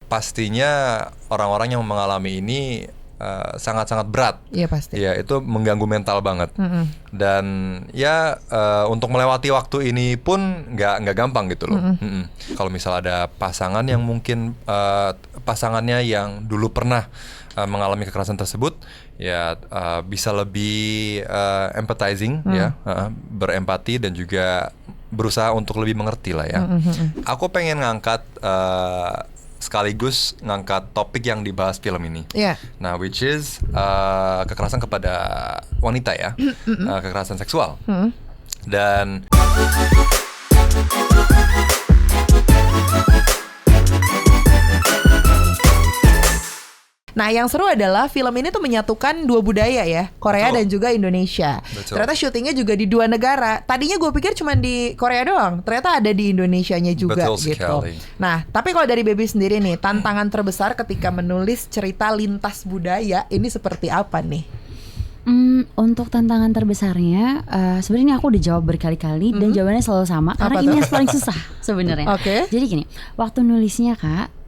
pastinya orang-orang yang mengalami ini sangat-sangat berat. Iya pasti. Ya, itu mengganggu mental banget. Dan ya untuk melewati waktu ini pun nggak gampang gitu loh. Kalau misal ada pasangan yang mungkin pasangannya yang dulu pernah mengalami kekerasan tersebut, ya bisa lebih empathizing, ya, berempati dan juga berusaha untuk lebih mengerti lah ya. Aku pengen ngangkat sekaligus ngangkat topik yang dibahas film ini. Nah, which is kekerasan kepada wanita ya, kekerasan seksual. Dan nah, yang seru adalah film ini tuh menyatukan dua budaya ya, Korea dan juga Indonesia. Ternyata syutingnya juga di dua negara. Tadinya gue pikir cuma di Korea doang, ternyata ada di Indonesianya juga. Betul gitu. sekali. Nah, tapi kalau dari Baby sendiri nih, tantangan terbesar ketika menulis cerita lintas budaya ini seperti apa nih? Untuk tantangan terbesarnya, sebenarnya aku udah jawab berkali-kali dan jawabannya selalu sama. Karena ini yang paling susah sebenarnya. Jadi gini, waktu nulisnya Kak,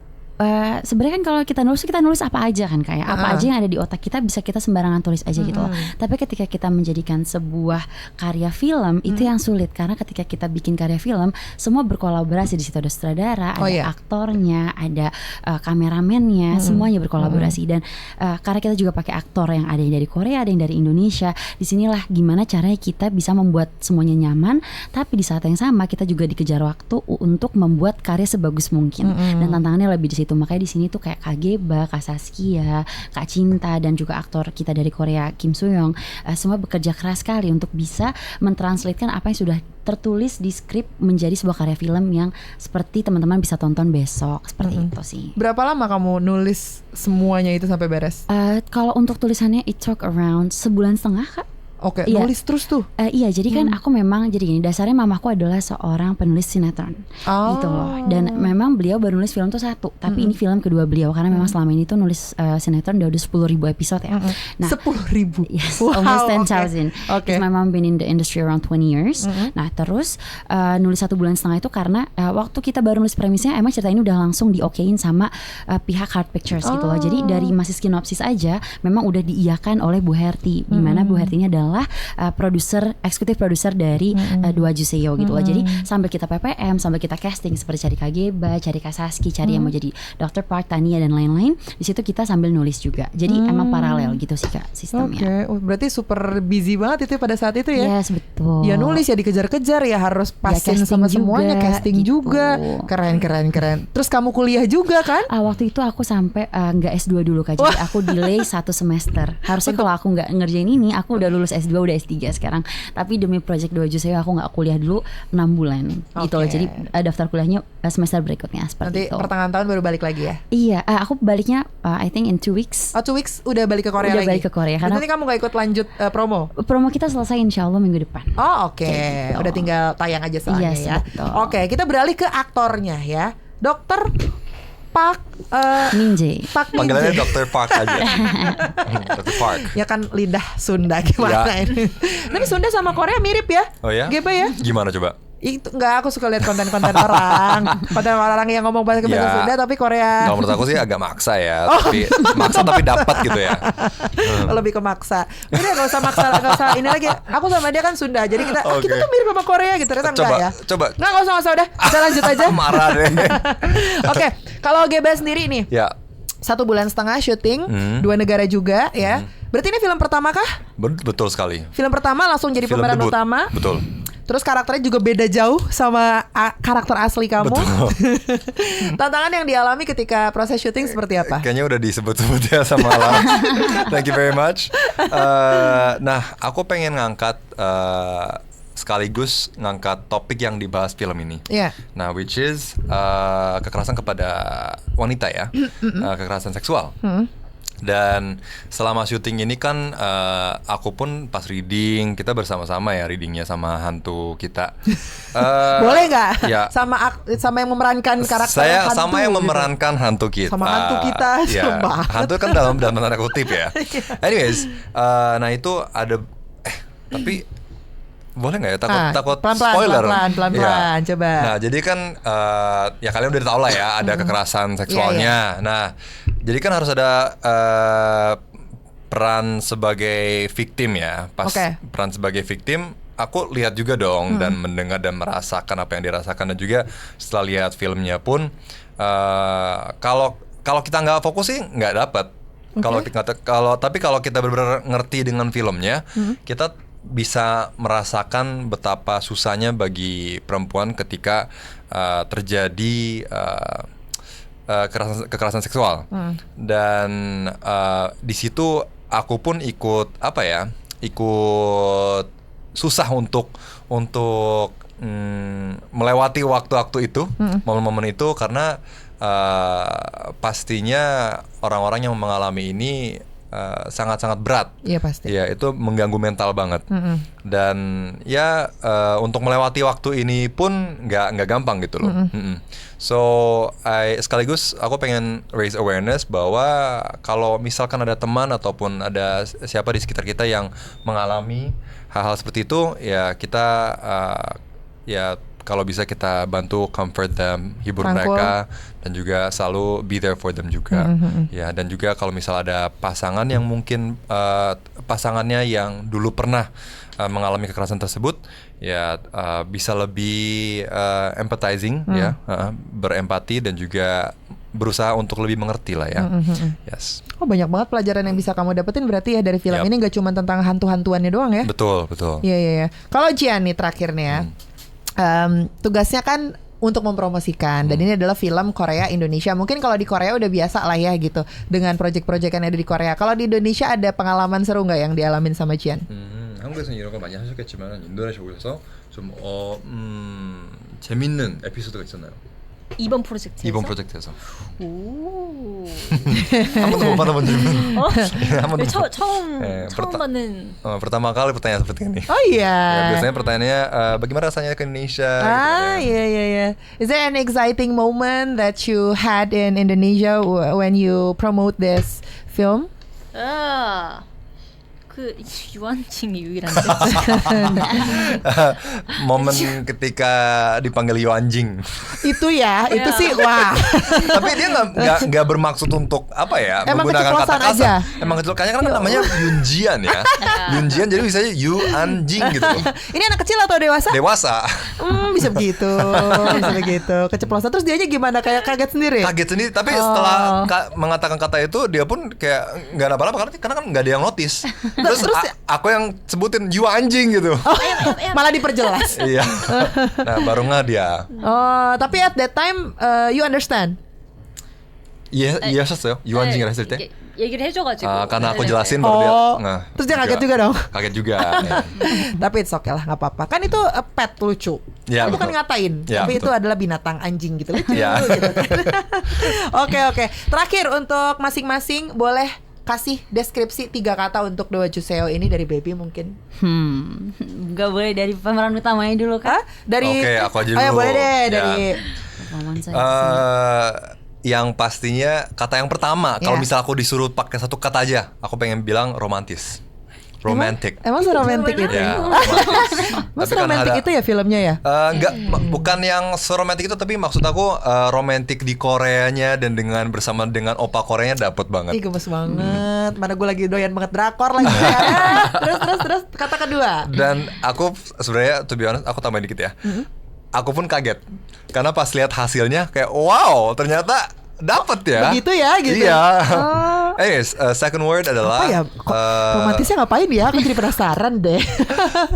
sebenarnya kan kalau kita nulis apa aja kan, kayak apa aja yang ada di otak kita bisa kita sembarangan tulis aja gitu loh. Tapi ketika kita menjadikan sebuah karya film itu yang sulit, karena ketika kita bikin karya film semua berkolaborasi. Di situ ada sutradara, ada aktornya, ada kameramennya, semuanya berkolaborasi. Dan karena kita juga pakai aktor yang ada yang dari Korea, ada yang dari Indonesia. Disinilah gimana caranya kita bisa membuat semuanya nyaman, tapi di saat yang sama kita juga dikejar waktu untuk membuat karya sebagus mungkin. Dan tantangannya lebih di situ. Makanya di sini tuh kayak Kak Geba, Kak Saskia, Kak Cinta, dan juga aktor kita dari Korea Kim Soo-young, semua bekerja keras sekali untuk bisa mentranslatekan apa yang sudah tertulis di skrip menjadi sebuah karya film yang seperti teman-teman bisa tonton besok. Seperti itu sih. Berapa lama kamu nulis semuanya itu sampai beres? Kalau untuk tulisannya it took around 1,5 bulan Kak. Oke, nulis terus tuh. Iya, jadi kan aku memang jadi gini, dasarnya mamaku adalah seorang penulis sinetron, gitu loh. Dan memang beliau baru nulis film tuh satu, tapi ini film kedua beliau karena memang selama ini tuh nulis sinetron udah 10,000 episode ya. Nah, 10,000. Yes, almost 10,000. Because my mom been in the industry around 20 years. Nah, terus nulis 1,5 bulan itu karena waktu kita baru nulis premisnya emang cerita ini udah langsung diokein sama pihak Heart Pictures gitu loh. Jadi dari masih sinopsis aja memang udah diiyakan oleh Bu Herti, di mana Bu Herti ini adalah eksekutif produser dari Dua Juseo gitu loh. Jadi sambil kita PPM, sambil kita casting seperti cari Kak Geba, cari Kak Saski, cari yang mau jadi Dr. Park, Tania dan lain-lain. Di situ kita sambil nulis juga. Jadi emang paralel gitu sih Kak sistemnya. Berarti super busy banget itu pada saat itu ya? Yes, betul. Ya nulis ya dikejar-kejar ya, harus pasin sama semuanya, casting gitu juga. Keren. Terus kamu kuliah juga kan? Waktu itu aku sampai nggak S2 dulu Kak. Jadi aku delay 1 semester. Harusnya kalau aku nggak ngerjain ini, aku udah lulus S2, udah S3 sekarang. Tapi demi project Dua Juseo aku gak kuliah dulu 6 bulan gitu loh. Jadi daftar kuliahnya semester berikutnya seperti nanti itu. Pertengahan tahun baru balik lagi ya? Iya, aku baliknya I think in 2 weeks. 2 weeks udah balik ke Korea lagi? Udah balik ke Korea. Karena nanti kamu gak ikut lanjut promo? Promo kita selesai insya Allah minggu depan. Gitu. Udah tinggal tayang aja soalnya ya. Oke, kita beralih ke aktornya ya. Dokter Park Min Jae. Panggilannya Dr. Park aja. Dr. Park. Ya kan lidah Sunda gimana ini. Tapi Sunda sama Korea mirip ya? Oh ya? Geba ya? Gimana coba? Itu enggak, aku suka lihat konten-konten orang yang ngomong bahasa Sunda tapi Korea. Kalau menurut aku sih agak maksa ya, tapi dapat gitu ya. Lebih ke maksa. Udah enggak usah ini lagi. Aku sama dia kan Sunda. Jadi kita tuh mirip sama Korea gitu. Ternyata enggak ya. Coba. Enggak usah udah. Kita lanjut aja. Marah deh. Oke, kalau Geba sendiri nih. Ya. 1,5 bulan syuting, 2 negara juga ya. Berarti ini film pertama kah? Betul sekali. Film pertama langsung jadi pemeran utama. Betul. Terus karakternya juga beda jauh sama karakter asli kamu. Betul. Tantangan yang dialami ketika proses syuting seperti apa? Kayaknya udah disebut-sebut ya sama Alam. Thank you very much. Nah, aku pengen ngangkat sekaligus ngangkat topik yang dibahas film ini. Nah, which is kekerasan kepada wanita ya, kekerasan seksual. Dan selama syuting ini kan aku pun pas reading, kita bersama-sama ya readingnya sama hantu kita. Boleh nggak? Ya. Sama yang memerankan karakter saya hantu. Sama yang gitu. memerankan hantu kita. Sama hantu kita. Ya. Hantu kan dalam tanda kutip ya. Anyways, nah itu ada tapi boleh nggak ya takut pelan-pelan, spoiler pelan-pelan ya. coba. Nah jadi kan ya kalian udah tahu lah ya ada kekerasan seksualnya. Nah jadi kan harus ada peran sebagai victim ya. Pas peran sebagai victim, aku lihat juga dong dan mendengar dan merasakan apa yang dirasakan, dan juga setelah lihat filmnya pun kalau kita nggak fokus sih nggak dapet. Tapi kalau kita benar-benar ngerti dengan filmnya, kita bisa merasakan betapa susahnya bagi perempuan ketika terjadi kekerasan seksual. Dan di situ aku pun ikut susah untuk melewati waktu-waktu itu, momen-momen itu, karena pastinya orang-orang yang mengalami ini sangat-sangat berat. Iya pasti. Ya itu mengganggu mental banget. Dan ya untuk melewati waktu ini pun nggak gampang gitu loh. So sekaligus aku pengen raise awareness bahwa kalau misalkan ada teman ataupun ada siapa di sekitar kita yang mengalami hal-hal seperti itu, ya kita ya kalau bisa kita bantu comfort them, hibur mereka, dan juga selalu be there for them juga. Ya, dan juga kalau misal ada pasangan yang mungkin pasangannya yang dulu pernah mengalami kekerasan tersebut, ya bisa lebih empathizing, ya, berempati dan juga berusaha untuk lebih mengerti lah ya. Yes. Oh banyak banget pelajaran yang bisa kamu dapetin berarti ya dari film ini, nggak cuma tentang hantu-hantuannya doang ya? Betul. Iya. Kalau Jian nih terakhir nih ya. Tugasnya kan untuk mempromosikan, dan ini adalah film Korea Indonesia. Mungkin kalau di Korea udah biasa lah ya gitu dengan project-project yang ada di Korea. Kalau di Indonesia ada pengalaman seru nggak yang dialamin sama Jian? 한국에서는 이런 걸 많이 하셨겠지만 인도네시아 오셔서 좀 재밌는 에피소드가 있었나요? 이번 프로젝트에서. 오. 한 번도 못 받아본 질문. 처음 받는. Pertama kali pertanyaan seperti ini. Oh iya. Ya, biasanya pertanyaannya bagaimana rasanya ke Indonesia? Iya. Is there an exciting moment that you had in Indonesia when you promote this film? 그 유한칭이 유일한데. Momen ketika dipanggil Yuanjing. Itu ya, itu sih wah. Tapi dia nggak bermaksud untuk apa ya? Emang menggunakan kata kasar. aja. Emang keceplosannya kan namanya Yunjian ya. Yunjian jadi bisa Yuanjing gitu. Ini anak kecil atau dewasa? Dewasa. Bisa begitu. Keceplosan terus dianya gimana, kayak kaget sendiri? Kaget sendiri. Tapi setelah mengatakan kata itu, dia pun kayak nggak apa-apa karena kan nggak ada yang notice. Terus aku yang sebutin you anjing gitu. Malah diperjelas. Iya. Nah baru nggak dia. Tapi at that time you understand? 이해하셨어요? 유한징이라 했을 때? 얘기를 해줘가지고. karena aku jelasin baru dia. Terus dia kaget juga dong. Kaget juga. Tapi it's okay lah, nggak apa-apa. Kan itu pet lucu. Ya, bukan ngatain, tapi betul. itu adalah binatang anjing gitu lucu. Ya. Gitu. Oke. Terakhir untuk masing-masing boleh kasih deskripsi 3 kata untuk Doa Juseo ini dari Baby mungkin. Gak boleh dari pemeran utamanya dulu kan? Oke, aku aja dulu. Oh ya boleh deh dari. Yang pastinya kata yang pertama, kalau misal aku disuruh pakai satu kata aja, aku pengen bilang romantis. Romantic. Emang seromantik itu? Ya, Mas romantik itu ya filmnya ya? Enggak, bukan yang seromantik itu, tapi maksud aku romantik di Koreanya dan bersama dengan opa Koreanya dapet banget. Ih gemes banget. Mana gue lagi doyan banget drakor lagi. Terus kata kedua. Dan aku sebenarnya to be honest, aku tambahin dikit ya. Aku pun kaget karena pas lihat hasilnya kayak wow, ternyata dapet ya. Begitu ya gitu. Iya. Second word adalah apa ya? Romantisnya ngapain ya? Aku jadi penasaran deh.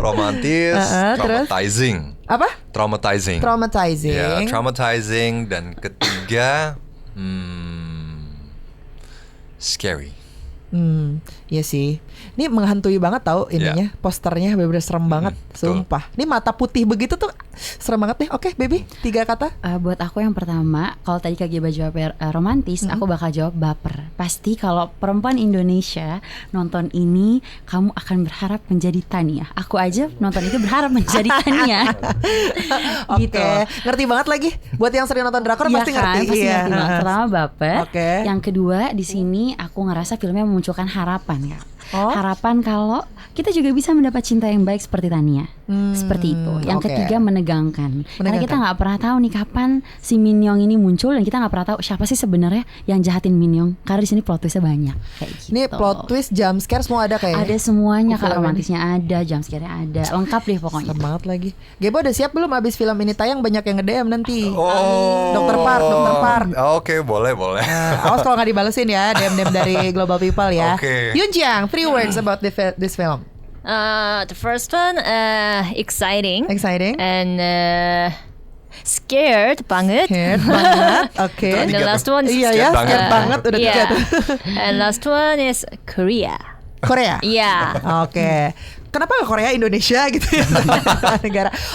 Romantis, traumatizing. Apa? Traumatizing. Traumatizing. Ya, traumatizing. Dan ketiga scary. Iya sih. Ini menghantui banget tau ininya. Posternya bener-bener serem banget. Sumpah. Ini mata putih begitu tuh serem banget deh. Oke, Baby, 3 kata. Buat aku yang pertama, kalau tadi Kak Giba jawab romantis, aku bakal jawab baper. Pasti kalau perempuan Indonesia nonton ini, kamu akan berharap menjadi Tania. Aku aja nonton itu berharap menjadi Tania. Gitu. Ngerti banget lagi. Buat yang sering nonton drakor pasti ngerti. Pasti ngerti banget. Pertama baper. Yang kedua di sini aku ngerasa filmnya memunculkan harapan ya. Harapan kalau kita juga bisa mendapat cinta yang baik seperti Tania. Seperti itu. Yang ketiga menegangkan. Karena kita nggak pernah tahu nih kapan si Min Young ini muncul, dan kita nggak pernah tahu siapa sih sebenarnya yang jahatin Min Young. Karena di sini plot twistnya banyak. Kayak gitu. Ini plot twist, jump scare semua ada kayaknya. Ada semuanya, Kak. Romantisnya ada, jump scare-nya ada, lengkap deh pokoknya. Semangat lagi. Gebo udah siap belum abis film ini tayang? Banyak yang nge-DM nanti. Dokter Park. Oke, boleh. Awas kalau nggak dibalesin ya DM dari Global People ya. Yunjiang, 3 words about this film. The first one, exciting, and scared banget. Okay. And the last one is scared banget udah tiga tuh. And last one is Korea. Korea. Yeah. Oke. Kenapa nggak Korea, Indonesia gitu ya? Negara.